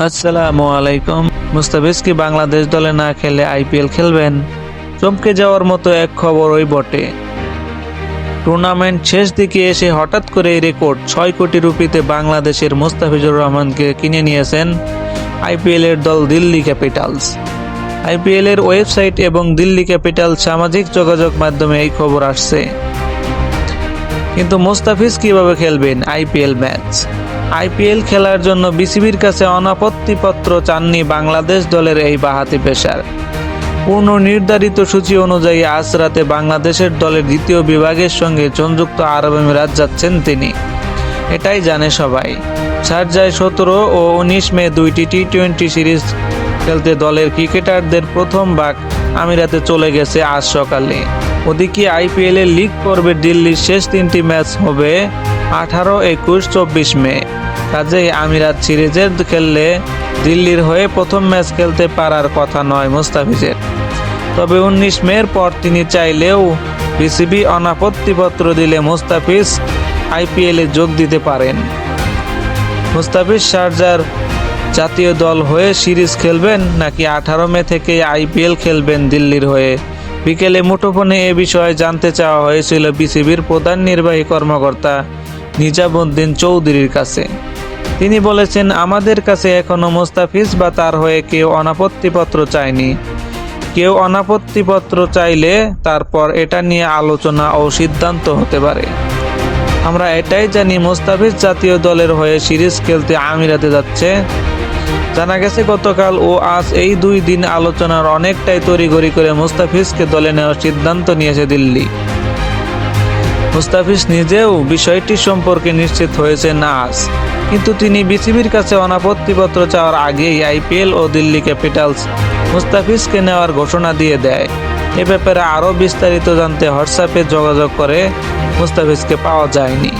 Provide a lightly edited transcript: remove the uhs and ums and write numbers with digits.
আসসালামু আলাইকুম। মুস্তাফিজ কি বাংলাদেশ দলে না খেলে আইপিএল খেলবেন? চমকে যাওয়ার মতো এক খবরই বটে। টুর্নামেন্ট শেষ দিকে এসে হঠাৎ করে এই রেকর্ড ৬ কোটি রুপিতে বাংলাদেশের মুস্তাফিজুর রহমানকে কিনে নিয়েছেন আইপিএলের দল দিল্লি ক্যাপিটালস। আইপিএলের ওয়েবসাইট এবং দিল্লি ক্যাপিটাল সামাজিক যোগাযোগ মাধ্যমে এই খবর আসছে। কিন্তু মুস্তাফিজ কিভাবে খেলবেন আইপিএল ম্যাচ? আইপিএল খেলার জন্য বিসিবির কাছে অনাপত্তিপত্র চাননি বাংলাদেশ দলের এই বাঁহাতি পেসার। পূর্ণ নির্ধারিত সূচি অনুযায়ী আজ রাতে বাংলাদেশের দলের দ্বিতীয় বিভাগের সঙ্গে সংযুক্ত আরব আমিরাত যাচ্ছেন তিনি। এটাই জানে সবাই। শারজায় ১৭ ও ১৯ মে দুইটি টি-20 সিরিজ খেলতে দলের ক্রিকেটারদের প্রথম ভাগ আমিরাতে চলে গেছে আজ সকালে। ওদিকে আইপিএলের লিগ পর্বের দিল্লির শেষ 3টি ম্যাচ হবে ১৮, ২১, ২৪ মে। কাজেই আমিরাত সিরিজের খেললে দিল্লির হয়ে প্রথম ম্যাচ খেলতে পারার কথা নয় মুস্তাফিজের। তবে ১৯ মের পর তিনি চাইলেও বিসিবি অনাপত্তিপত্র দিলে মুস্তাফিজ আইপিএলে যোগ দিতে পারেন। মুস্তাফিজ শারজার জাতীয় দল হয়ে সিরিজ খেলবেন নাকি ১৮ মে থেকে আইপিএল খেলবেন দিল্লির হয়ে? বিকেলে মুঠোফোনে এ বিষয়ে জানতে চাওয়া হয়েছিল বিসিবির প্রধান নির্বাহী কর্মকর্তা নিজামুদ্দিন চৌধুরীর কাছে। তিনি বলেছেন, আমাদের কাছে এখনো মুস্তাফিজ বা তার হয়ে কেউ অনাপত্তিপত্র চায়নি। কেউ অনাপত্তিপত্র চাইলে তারপর এটা নিয়ে আলোচনা ও সিদ্ধান্ত হতে পারে। আমরা এটাই জানি, মুস্তাফিজ জাতীয় দলের হয়ে সিরিজ খেলতে আমিরাতে যাচ্ছে। জানা গেছে গতকাল ও আজ এই ২ দিন আলোচনার অনেকটাই তড়িঘড়ি করে মুস্তাফিজকে দলে নেওয়ার সিদ্ধান্ত নিয়েছে দিল্লি। মুস্তাফিজ নিজেও বিষয়টি সম্পর্কে নিশ্চিত হয়েছেন আজ, কিন্তু তিনি বিসিবির কাছে অনাপত্তিপত্র চাওয়ার আগেই আইপিএল ও দিল্লি ক্যাপিটালস মুস্তাফিজকে নেওয়ার ঘোষণা দিয়ে দেয়। এ ব্যাপারে আরও বিস্তারিত জানতে হোয়াটসঅ্যাপে যোগাযোগ করে মুস্তাফিজকে পাওয়া যায়নি।